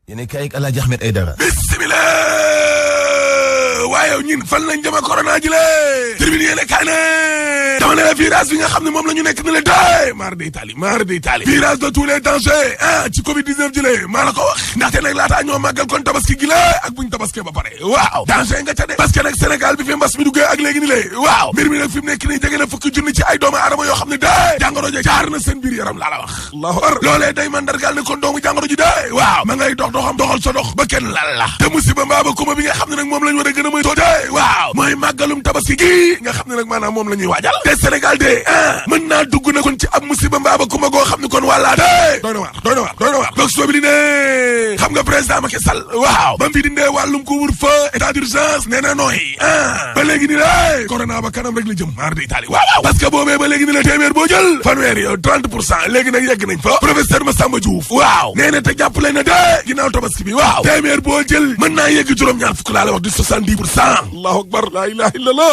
yéen kay ak Alaaji Ahmed Aidara. bismillah waaye ñun fan lañ jëma corona ji le tribune yéene kaay ne dama ne la virage bi nga xam ne moom la ñu nekk ne la day mar de Italie virage de tous les dangers ci covid 19 ji le maa la ko wax ndaxte nag laataa ñoo màggal kon tabaski gi la ak buñ tabaskee ba pare waaw danger nga ca de parce que nag Sénégal bi fi mbas mi duggee ak léegi ni le waaw mbir mi nag fi mu nekk nii jege na fukki junni ci ay doomu aadama yoo xam ne day jàngoro ji jaar na seen biir yaram laa la wax allahu akbar loolee day mandargaal ne kon doomu jàngoro ji day waaw ma ngay doxal sa dox ba kenn lal la te musiba mbaa ba kuma bi nga xam ne nag moom lañ war a gën a moytoo de waaw mooy màggalum tabaski gi nga xam ne nag maanaam moom la ñuy waajal te Sénégal de mën naa dugg na kon ci ab musiba mbaa ba kuma goo xam ne kon wàllaa de doy na waar donc soo bi li ne xam nga président Macky Sall waaw ba mu fi dindee wàllum couvre-feu état d'urgence nee na nooy ba léegi ni la corona ba kanam rek la jëm mar de Italie waaw parce que boobee ba léegi ni la téeméer boo jël fanweer yo 30% léegi nag yegg nañ fa professeur Massamba Diouf waaw nee na te jàppale na de ginnaaw tabaski bi waaw téeméer boo jël mën naa yegg juróom-ñaar fukk laa la wax di 70%. allahu akbar la ilaha illallah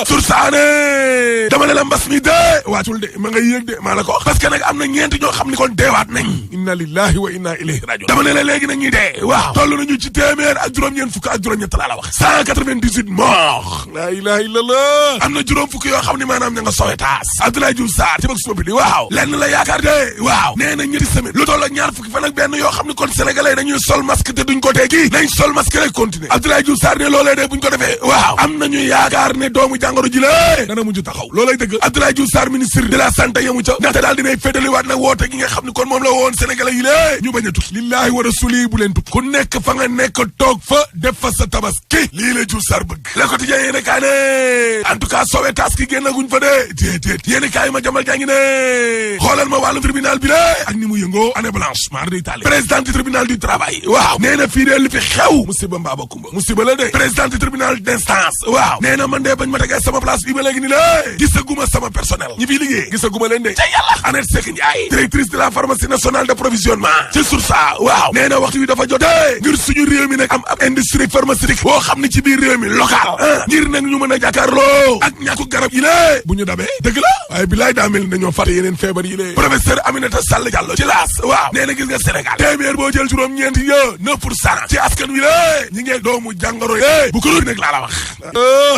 sursaane dama ne la mbas mi de waacul de ma ngay yéeg de maa la ko wax parce que nag am na ñeenti ñoo xam ni kon deewaat nañ inna lillahi wa inna ilayhi rajiun dama ne la léegi nag ñuy dee waaw toll nañu ci téeméer ak juróom-ñeent fukk ak juróom-ñett laa la wax 198 morts la ilaha illallah am na juróom fukk yoo xam ne maanaam ña nga Sowétas Abdoulaye Diouf Sarr ci bëgg sobi waaw lenn la yaakaar de waaw nee na ñetti semaine lu toll ak ñaar fukki fan ak benn yoo xam ne kon sénégalais dañuy sol masque te duñ ko teggi nañ sol masque rek continuer Abdoulaye Diouf Sarr ne loolee de buñ ko defee waaw am nañu yaakaar ne doomu jàngoro ji la dana mujj taxaw loolay dëgg Abdoulaye Diouf Sarr ministre de la santé yamu ca ndaxte daal dinay féddaliwaat nag woote gi nga xam ne kon moom la woon sénégalais yi lée ñu bañ a tukki lillahi wa rasuli bu leen tukki ku nekk fa nga nekk toog fa def fa sa tabaski lii la Diouf Sarr bëgg Le Quotidien yéene kaay ne en tout cas Sowétas ki génn guñ fa de déedéet yéene kaay ma jamal jaa ngi ne xoolal ma wàllu tribunal bi la ak ni mu yëngoo année blanche mar de Italie président du tribunal du travail waaw nee na fii de li fi xew musiba mbaaba kumba musiba la de président du tribunal d'instance waaw nee na man de bañ ma tegee sama place bi ba léegi ni la gisaguma sama personnel ñi fiy liggéey gisaguma leen de ca yàlla Annette Seck Ndiaye directrice de la pharmacie nationale de provisionnement ci Soursa waaw nee na waxtu wi dafa jotee ngir suñu réew mi nag am ab industrie pharmaceutique boo xam ne ci biir réew mi local ngir nag ñu mën a jàkkaarloo ak ñàkku garab yi lée bu ñu dabee dëgg la waaye bilaay daa mel ni dañoo fàtte yeneen feebar yi lée professeur Aminata Sall Diallo ci laas waaw nee na gis nga Sénégal téeméer boo jël juróom-ñeent yo 9% ci askan wi lée ñi ngee doomu jàngoro yi bu ko nag laa la wax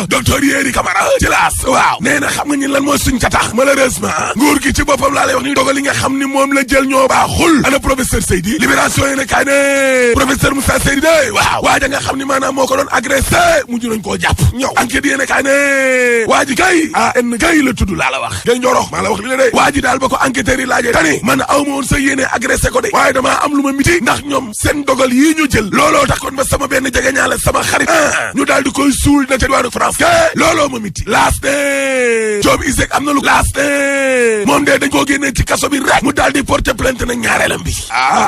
docteur Yéri Camara ci laas waaw nee na xam nga ñun lan mooy suñ ka tax malheureusement nguur gi ci boppam laa lay wax ni dogal li nga xam ni moom la jël ñoo baaxul ana professeur Seydi libération yi ne kaay ne professeur Moussa Seydi de waaw waaja nga xam ni maanaam moo ko doon agressé mujj nañ koo jàpp ñëw enquête yéene kaay ne waa ji kay AN kay la tudd laa la wax gay njorox maa la wax li la de waa ji daal ba ko enquêteurs yi laajee tani man aw ma woon sa yéene agressé ko de waaye damaa am lu ma miti ndax ñoom seen dogal yii ñu jël looloo tax kon ba sama benn jegeñaale sama xarit ñu daal di koy suul na ca diwaanu France ke looloo ma miti laas ne Job Isaac am na lu laas ne moom de dañ koo génnee ci kaso bi rek mu daal di porter plainte nag ñaareelam bi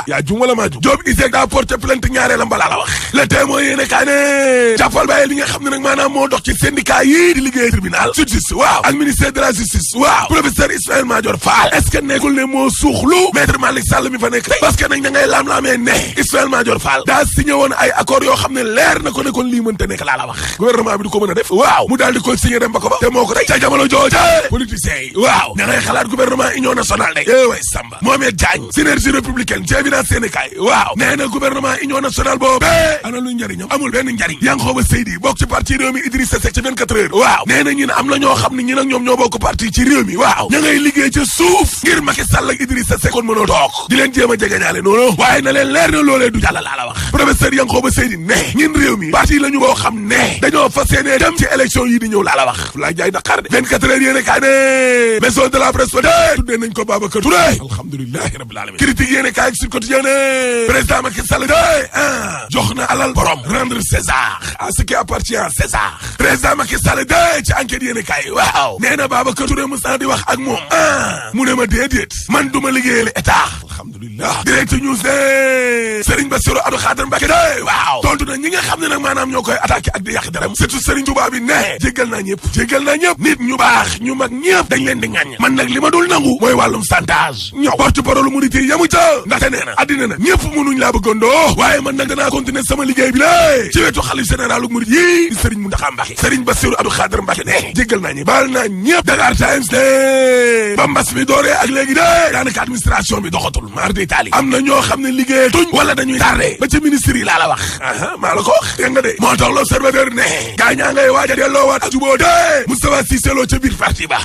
yaa jum wala maa jum Job Isaac daa porter plainte ñaareelam balaa la wax le témoin yéene kaa ne jàppal bàyyi li nga xam ne nag maanaam moo dox ci syndicat yii di liggéey tribunal justice waaw ak ministère de la justice waaw professeur Ismaïla Madior Fall est-ce que nekkul ne moo suuxlu maître Malick Sall mi fa nekk parce que nag ña ngay laam-laamee ne Ismaïla Madior Fall daa signé woon ay accord yoo xam ne leer na ko ne kon lii mënta nekk laa la wax gouvernement bi du ko mën a def waaw mu daal di koy signé dem ba ko ba te moo ko tey ca jamono jooje politiciens yi waaw ña ngay xalaat gouvernement union nationale de way Samba Mohamed Diagne synergie républicaine ci évidence Sénégal waaw nee na gouvernement union nationale boobu ana luy njariñam amul benn njariñ Yankhoba Seydi bokk ci parti réew mi Idrissa Seck ci 24 heures waaw nee na ñun am na ñoo xam ne ñi nag ñoom ñoo bokk parti ci réew mi waaw ña ngay liggéey ca suuf ngir Macky Sall ak Idrissa Seck kon mënoo toog di leen jéem a jegeñaale noonu waaye na leen leer na loolee du jàll laa la wax professeur Yankhoba Seydi ne ñun réew mi parti la ñu boo xam ne dañoo fas yéene dem ci élection yi di ñëw laa la wax laa jaay Dakar de 24 heures yéene kaay ne maison de la presse ba de tuddee nañ ko Babacar Touré alhamdulilahi rabbil alamin critique yéene kaay sur quotidien ne président Macky Sall de jox na alal borom rendre César à ce qui appartient à César président Macky Sall de ci enquête yéene kaay waaw nee na Babacar Touré mos naa di wax ak moom mu ne ma déedéet man du ma liggéeyal état alhamdulilah direct news ne Serigne Bassirou Abdou Khadre Mbacké de waaw tontu na ñi nga xam ne nag maanaam ñoo koy attaqué ak di yàq deram surtout Serigne Touba bi ne jéggal naa ñëpp nit ñu baax ñu mag ñëpp dañ leen di ŋàññ man nag li ma dul nangu mooy wàllum chantage ñëw porte parole murit yi yamu ca ndaxte nee na addina na ñëpp mënuñ laa bëggandoo waaye man nag danaa continuer sama liggéey bi la ci wetu xalif général murit yi di Serigne Mountakha Mbacké Serigne Bassirou Abdou Khadre Mbacké ne jéggal naa ñi baal naa ñëpp Dakar Times de ba mbas mi dooree ak léegi de daanaka administration bi doxatul mar de taali am na ñoo xam ne liggéey tuñ wala dañuy tardé ba ca ministre yi laa la wax maa la ko wax dégg nga de moo tax l'observateur ne gaa ñaa ngay waaj a delloowaat ak juboo de Moustapha Cissé Lo ca biir parti ba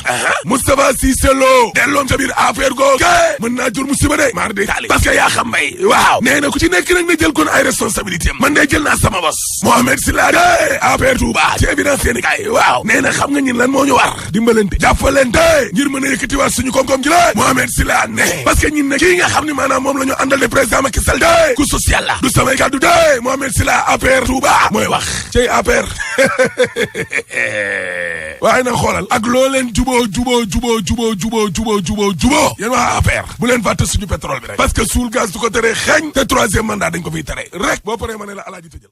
Moustapha Cissé Lo delloom ca biir affaire googu mën naa jur musiba de mar de taali parce que yaa xam mbay waaw nee na ku ci nekk nag na jël kon ay responsabilité am man de jël naa sama bos Mohamed Sylla de affaire Touba ci évidence yéeni kaay waaw nee na xam nga ñun lan moo ñu war dimbalante jàppalante ngir mën a yëkkatiwaat suñu koom-koom ji la Mohamed Sylla ne parce que ñun ne kii nga xam ne maanaam moom la ñu àndal de président Macky Sall de ku social la du samay kàddu de Mohamed Sylla affaire Touba mooy wax ci affaire waaye nag xoolal ak loo leen juboo yéen waa affaire bu leen fàtte suñu pétrole bi rek parce que suul gaz du ko tere xeeñ te troisième mandat dañ ko fiy tere rek boo paree ma ne la alaaji tëjal